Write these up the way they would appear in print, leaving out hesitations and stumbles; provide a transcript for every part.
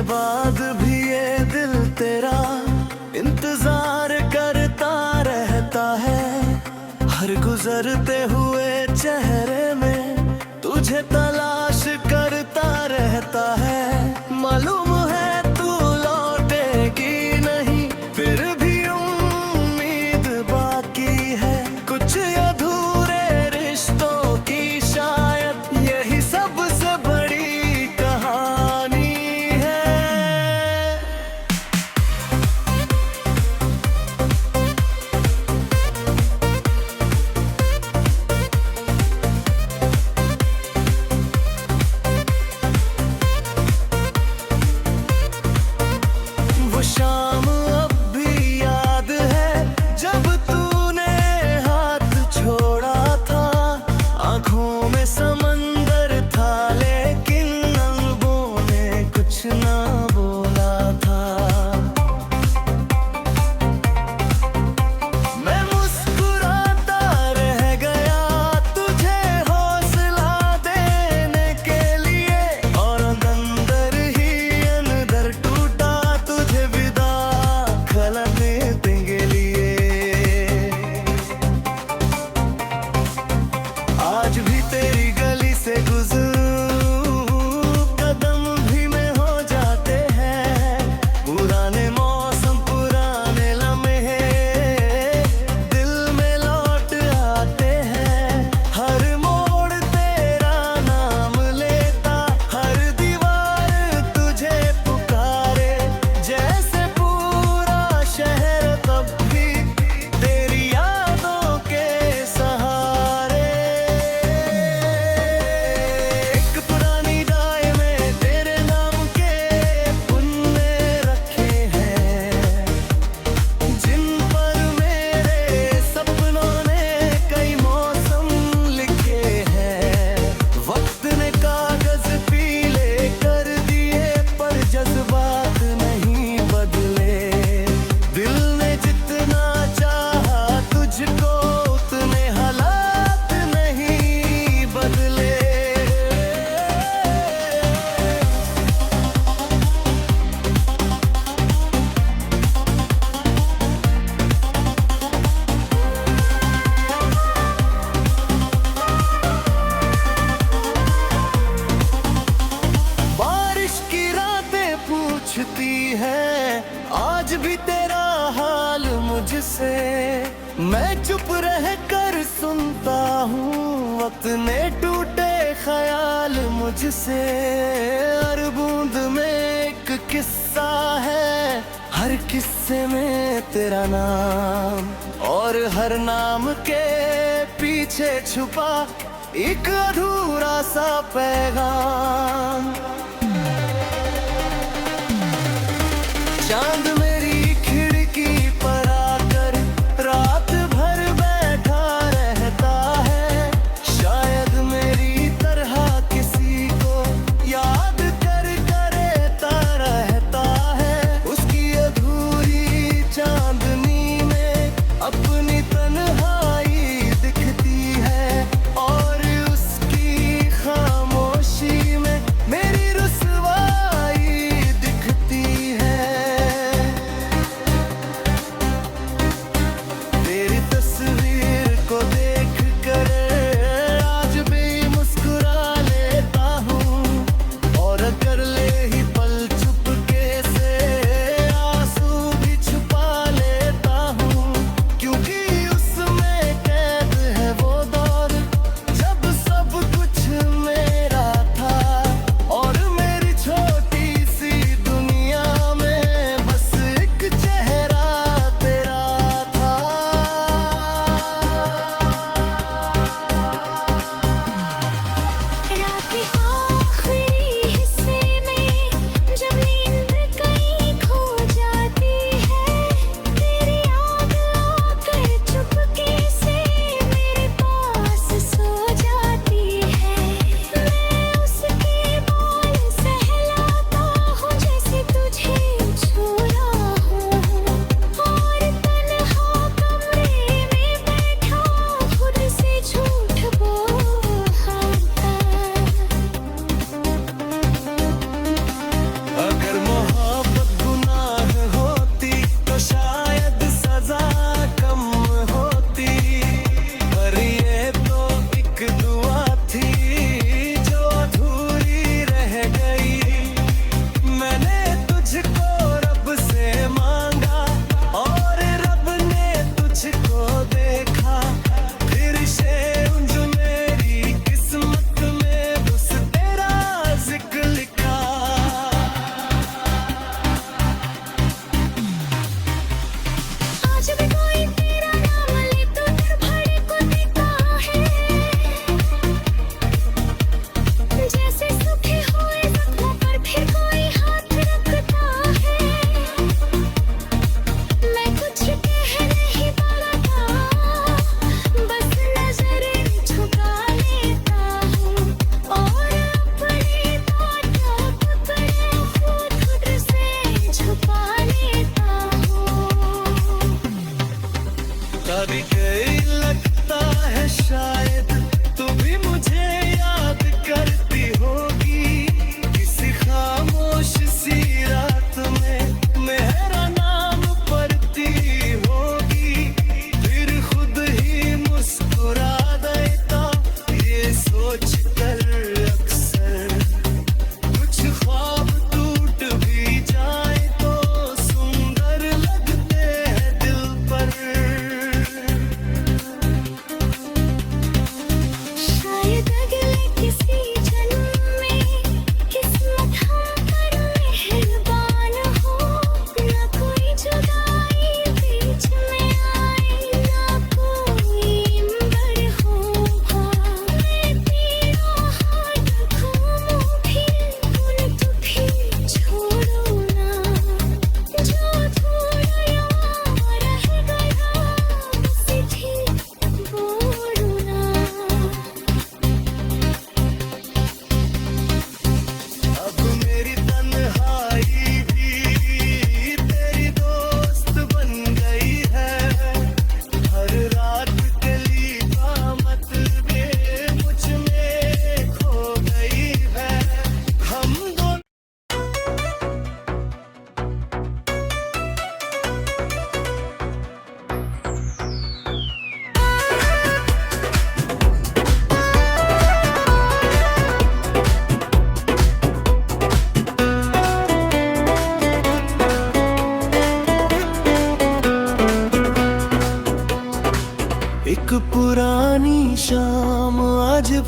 बाद भी ये दिल तेरा इंतजार करता रहता है। हर गुजरते हुए चेहरे में तुझे तलाश करता रहता है। मालूम है तू लौटेगी नहीं, फिर भी उम्मीद बाकी है। कुछ अधूरे रिश्तों की शायद यही सबसे बड़ी कहानी है। वो शाम अब भी याद है जब तूने हाथ छोड़ा था। आंखों में समंदर था लेकिन लबों ने कुछ ना बोला था। मैं मुस्कुराता रह गया तुझे हौसला देने के लिए, और अंदर ही अंदर टूटा तुझे विदा खलने देंगे लिए। आज भी तेरी गली से गुजरूं, कदम भी में हो जाते हैं। पुराने मौसम पुराने लम्हे दिल में लौट आते हैं। हर मोड़ तेरा नाम लेता, हर दीवार तुझे पुकारे। जैसे पूरा शहर तब भी तेरी यादों के सहारे। एक पुरानी डाय में तेरे नाम के पुन्ने रखे हैं, जिन पर मेरे सपनों ने कई मौसम लिखे हैं। वक्त ने कागज पीले कर दिए पर जज्बात नहीं बदले। दिल ने जितना चाहा तुझको उतने हालात नहीं बदले। बारिश की रातें पूछती है आज भी तेरा हाल मुझसे। मैं चुप रह कर सुनता हूँ वक्त ने टूटे ख्याल मुझसे। हर बूंद में एक किस्सा है, हर किस्से में तेरा नाम, और हर नाम के पीछे छुपा एक अधूरा सा पैगाम। चांद मेरी खिड़की पर आकर रात भर बैठा रहता है। शायद मेरी तरह किसी को याद कर करता रहता है। उसकी अधूरी चांदनी में अपनी तन्हाई दिखती है, और उसकी खामोशी में मेरी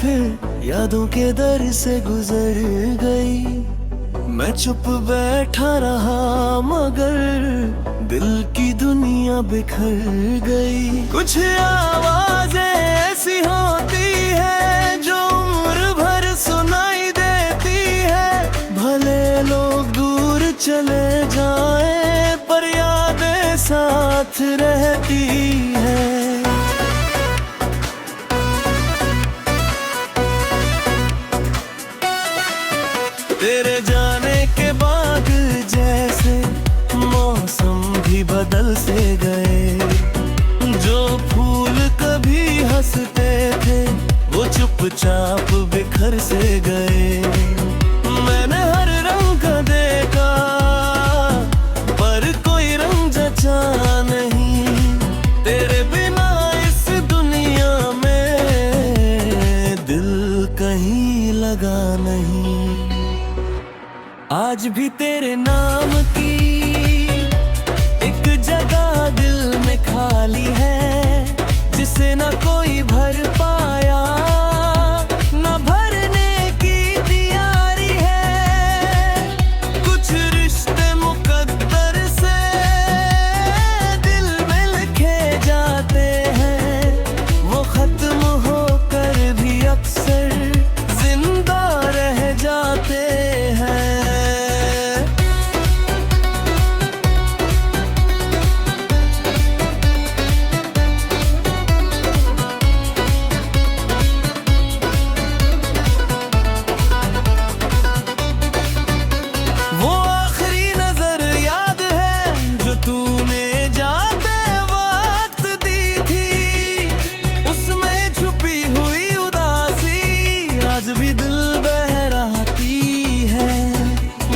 फिर यादों के दर से गुजर गई। मैं चुप बैठा रहा मगर दिल की दुनिया बिखर गई। कुछ आवाजें ऐसी होती है जो उम्र भर सुनाई देती है। भले लोग दूर चले जाएं पर यादें साथ रहती है। तेरे जाने के बाद जैसे मौसम भी बदल से गए। जो फूल कभी हंसते थे वो चुपचाप बिखर से गए। मैंने हर रंग का देखा पर कोई रंग जचा नहीं। तेरे बिना इस दुनिया में दिल कहीं लगा नहीं। आज भी तेरे नाम की एक जगह दिल में खाली है जिसे ना कोई भर पाया ना भरने की तैयारी है। कुछ रिश्ते मुकद्दर से दिल में लिखे जाते हैं। वो खत्म होकर भी अक्सर जिंदा रह जाते हैं। आज भी दिल बहराती है।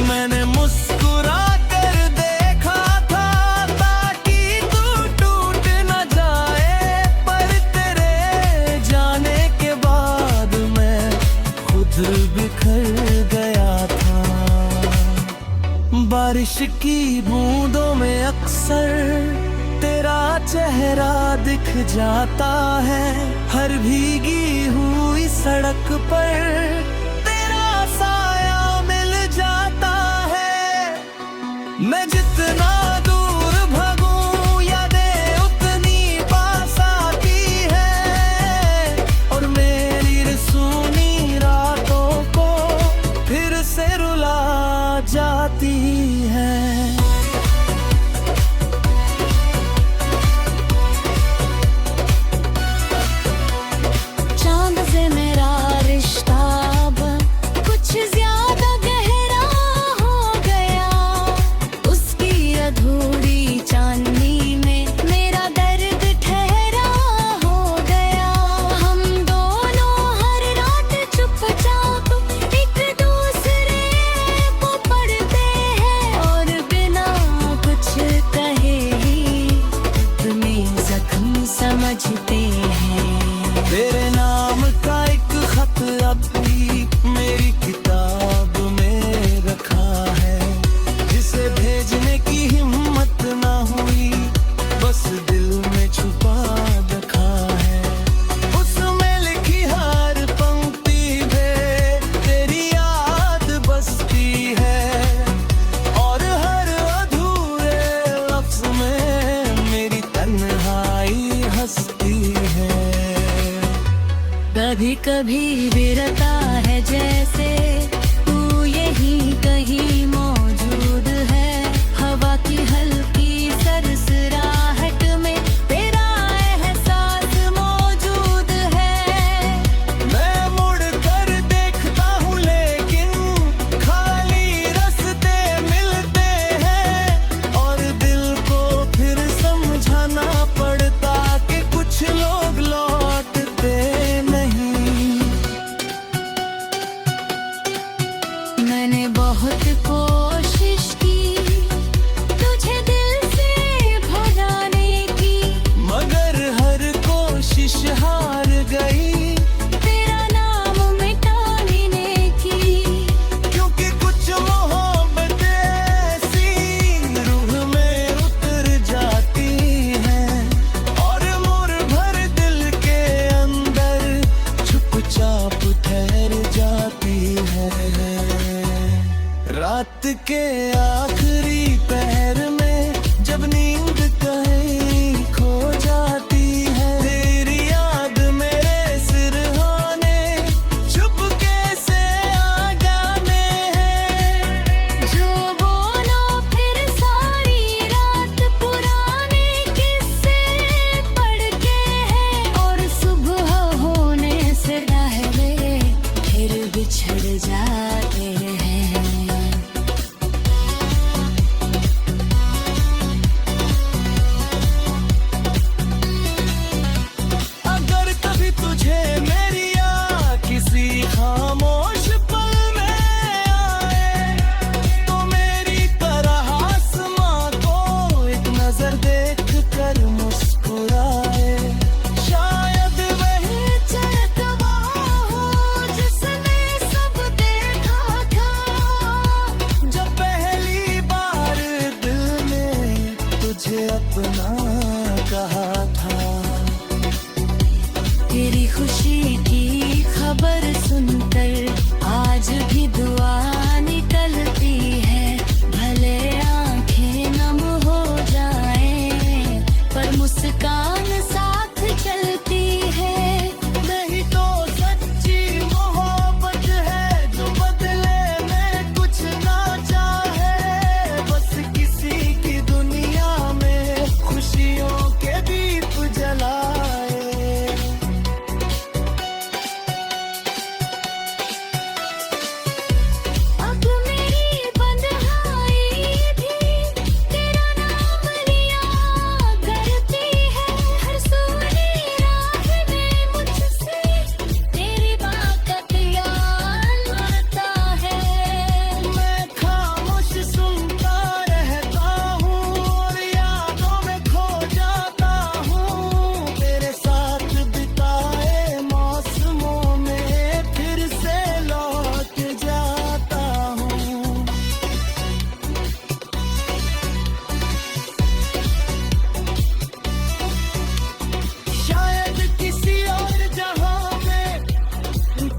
मैंने मुस्कुरा कर देखा था ताकि तू टूट न जाए पर तेरे जाने के बाद मैं खुद बिखर गया था। बारिश की बूंदों में अक्सर तेरा चेहरा दिख जाता है। हर भीगी हुई सड़क पर तेरा साया मिल जाता है। मैं जितना दूर भागूं यादें उतनी पास आती है और मेरी रसूनी रातों को फिर से रुला जाती है। समझते हैं तेरे नाम का एक खत अब भी मेरी किताब में रखा है। जिसे भेजने की हिम्मत ना हुई बस दिल में छुपा रखा है। उसमें लिखी हर पंक्ति में तेरी याद बसती है और हर अधूरे लफ्ज में मेरी तन्हाई हंसती है। कभी कभी भी रहता है जैसे तू यहीं कहीं मौजूद है। हवा की हल्की सरसराहट में तेरा एहसास मौजूद है। मैं मुड़ कर देखता हूँ लेकिन खाली रास्ते मिलते हैं और दिल को फिर समझाना पड़ता कि कुछ लोग लौटते नहीं। मैंने बहुत कोशिश की तुझे दिल से भुलाने की मगर हर कोशिश हार गई तेरा नाम मिटाने की। क्योंकि कुछ मोहब्बत ऐसी रूह में उतर जाती है और मुर भर दिल के अंदर चुपचाप रात के आखिरी पहर में जब नींद कहीं खो जाती है, तेरी याद मेरे सिरहाने चुपके से आ जाने हैं। जो बोलो फिर सारी रात पुराने किस्से पढ़ के हैं, और सुबह होने से पहले फिर बिछड़ जाते हैं। अगर कभी तुझे मेरी याद किसी खामोश पल में आए, तो मेरी तरह आसमां को एक नजर देख कर मुस्कुराए। शायद वही चहकवा हो जिसने सब देखा था, जब पहली बार दिल ने तुझे अपना कहा था। तेरी खुशी की खबर सुनकर आज भी दुआ निकलती है, भले आंखें नम हो जाएं पर मुस्कान साथ चलती है। नहीं तो सच्ची मोहब्बत है जो बदले में कुछ ना चाहे, बस किसी की दुनिया में खुशियों के दीप जलाए। अब मेरी बंधुआई भी तेरा नाम लिया करती है, हर सोनी रात में मुझसे तेरी बात का याद आता है। मैं खामोश सुनता रहता हूँ और यादों में खो जाता हूँ, तेरे साथ बिताए मौसमों में फिर से लौट जाता हूँ। शायद किसी और जहां में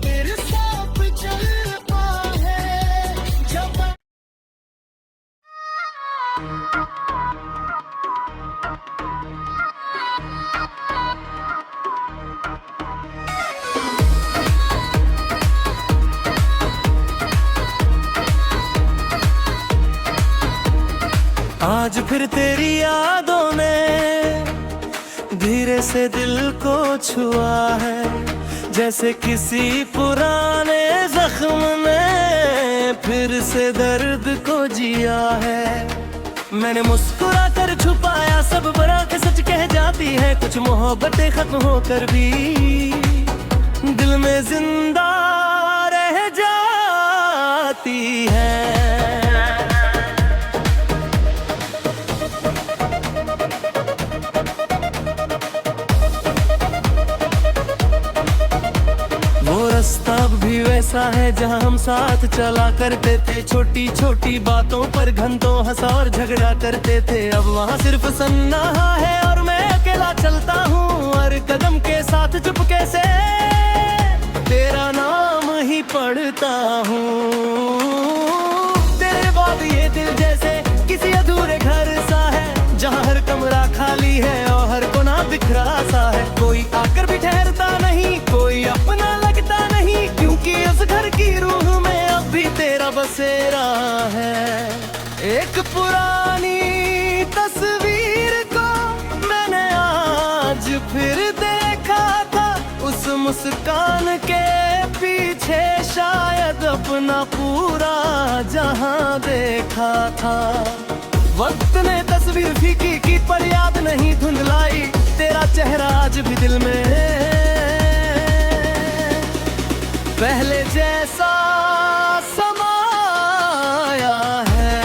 तेरे साथ चलता है जब आज फिर तेरी यादों ने धीरे से दिल को छुआ है, जैसे किसी पुराने जख्म ने फिर से दर्द को जिया है। मैंने मुस्कुरा कर छुपाया सब बुरा के सच कह जाती है, कुछ मोहब्बतें खत्म होकर भी दिल में जिंदा रह जाती है। वो रास्ता अब भी वैसा है जहाँ हम साथ चला करते थे, छोटी छोटी बातों पर घंटों हंसा और झगड़ा करते थे। अब वहाँ सिर्फ सन्नाहा है और मैं अकेला चलता हूँ, हर कदम के साथ चुपके से तेरा नाम ही पढ़ता हूँ। तेरे बाद ये दिल जैसे किसी अधूरे घर सा है, जहाँ हर कमरा खाली है और हर कोना बिखरा सा है। कोई आकर भी ठहरता नहीं, कोई अपना लगता नहीं, क्योंकि उस घर की रूह में अब भी तेरा बसेरा है। एक पुरानी तस्वीर को मैंने आज फिर देखा था, उस मुस्कान के पीछे शायद अपना पूरा जहां देखा था। वक्त ने तस्वीर फीकी की पर याद नहीं धुंधलाई, तेरा चेहरा आज भी दिल में पहले जैसा समाया है।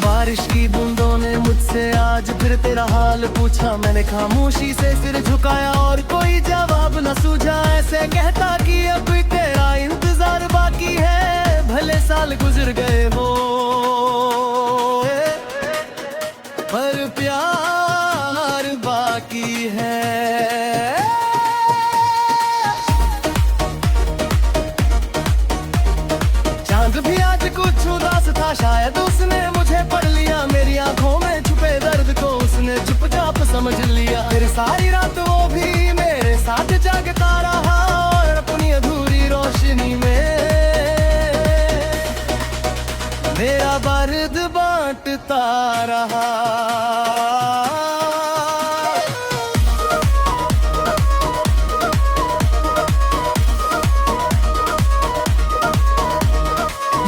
बारिश की बूंदों ने मुझसे आज फिर तेरा हाल पूछा, मैंने खामोशी से सिर झुकाया और कोई जवाब न सूझा। ऐसे कहता कि अब तेरा इंतजार बाकी है, भले साल गुजर गए हो पर प्यार बाकी है। चांद भी आज कुछ उदास था, शायद उसने मुझे पढ़ लिया। मेरी आंखों में छुपे दर्द को उसने चुपचाप समझ लिया। फिर सारी रात वो भी मेरे साथ जागता रहा, और अपनी अधूरी रोशनी में मेरा दर्द बांटता रहा।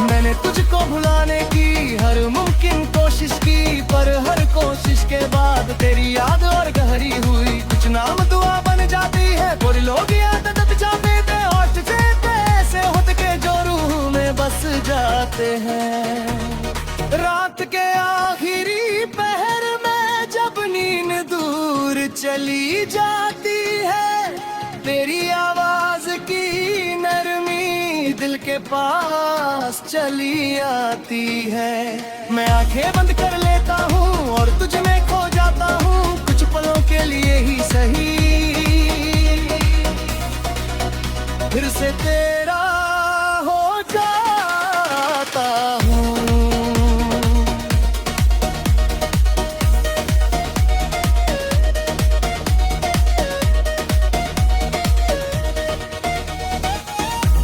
मैंने तुझको भुलाने की हर मुमकिन कोशिश की, पर हर कोशिश के बाद तेरी याद और गहरी हुई। कुछ नाम दुआ बन जाती है, और लोग याद दब जाते थे। होठ से ऐसे होठ के जो रूह में बस जाते हैं। रात के आखिरी पहर में जब नींद दूर चली जाती है, तेरी आवाज की नरमी दिल के पास चली आती है। मैं आंखें बंद कर लेता हूँ और तुझ में खो जाता हूँ, कुछ पलों के लिए ही सही। फिर से तेरा हो जाता हूँ।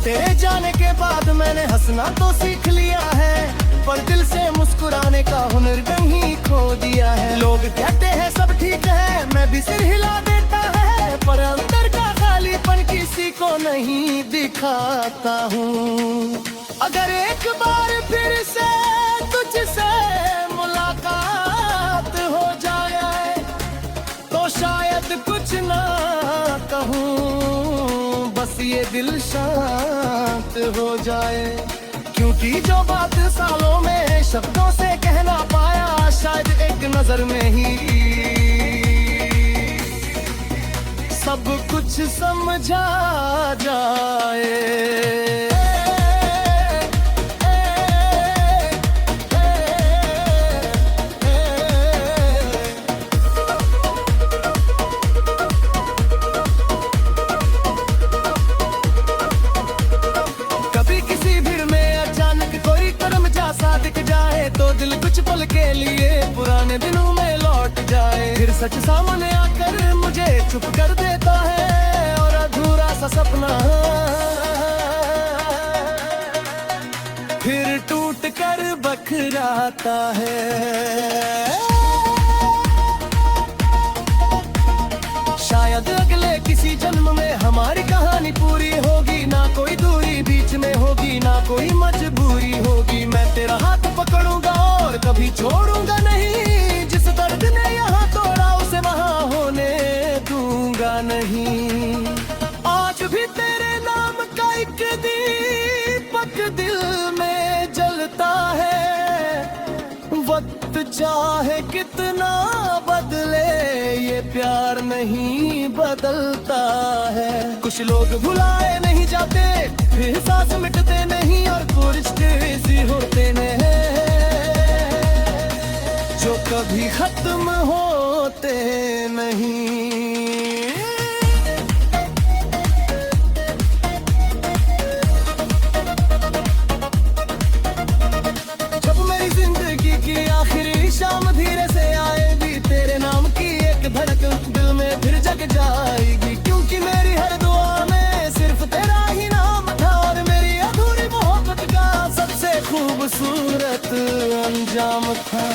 तेरे जाने के बाद मैंने हंसना तो सीख लिया है, पर दिल से मुस्कुराने का हुनर नहीं खो दिया है। लोग कहते हैं सब ठीक है, मैं भी सिर हिला देता है, पर अंदर का खालीपन किसी को नहीं दिखाता हूँ। अगर एक बार फिर से तुझसे मुलाकात हो जाए, तो शायद कुछ ना कहूँ, बस ये दिल शांत हो जाए। क्योंकि जो बात सालों में शब्दों से कहना पाया, शायद एक नजर में ही सब कुछ समझा जाए। तो दिल कुछ पल के लिए पुराने दिनों में लौट जाए। फिर सच सामने आकर मुझे चुप कर देता है, और अधूरा सा सपना फिर टूट कर बखराता है। शायद अगले किसी जन्म में हमारी कहानी पूरी होगी, ना कोई दूरी बीच में होगी, ना कोई मजबूरी होगी। मैं तेरा हाथ पकड़ूंगा और कभी छोड़ूंगा नहीं, जिस दर्द ने यहाँ तोड़ा उसे वहाँ होने दूंगा नहीं। आज भी तेरे नाम का एक दीपक दिल में जलता है, वक्त चाहे कितना बदले ये प्यार नहीं बदलता है। कुछ लोग भुलाए नहीं जाते, फिर सांस मिटते नहीं, और कुछ रिश्ते ऐसे होते हैं जो कभी खत्म होते नहीं। जब मेरी जिंदगी की आखिरी शाम धीरे से आएगी, तेरे नाम की एक धड़कन दिल में फिर जग जाएगी। क्योंकि मेरी हर दुआ में सिर्फ तेरा ही नाम था, और मेरी अधूरी मोहब्बत का सबसे खूबसूरत अंजाम था।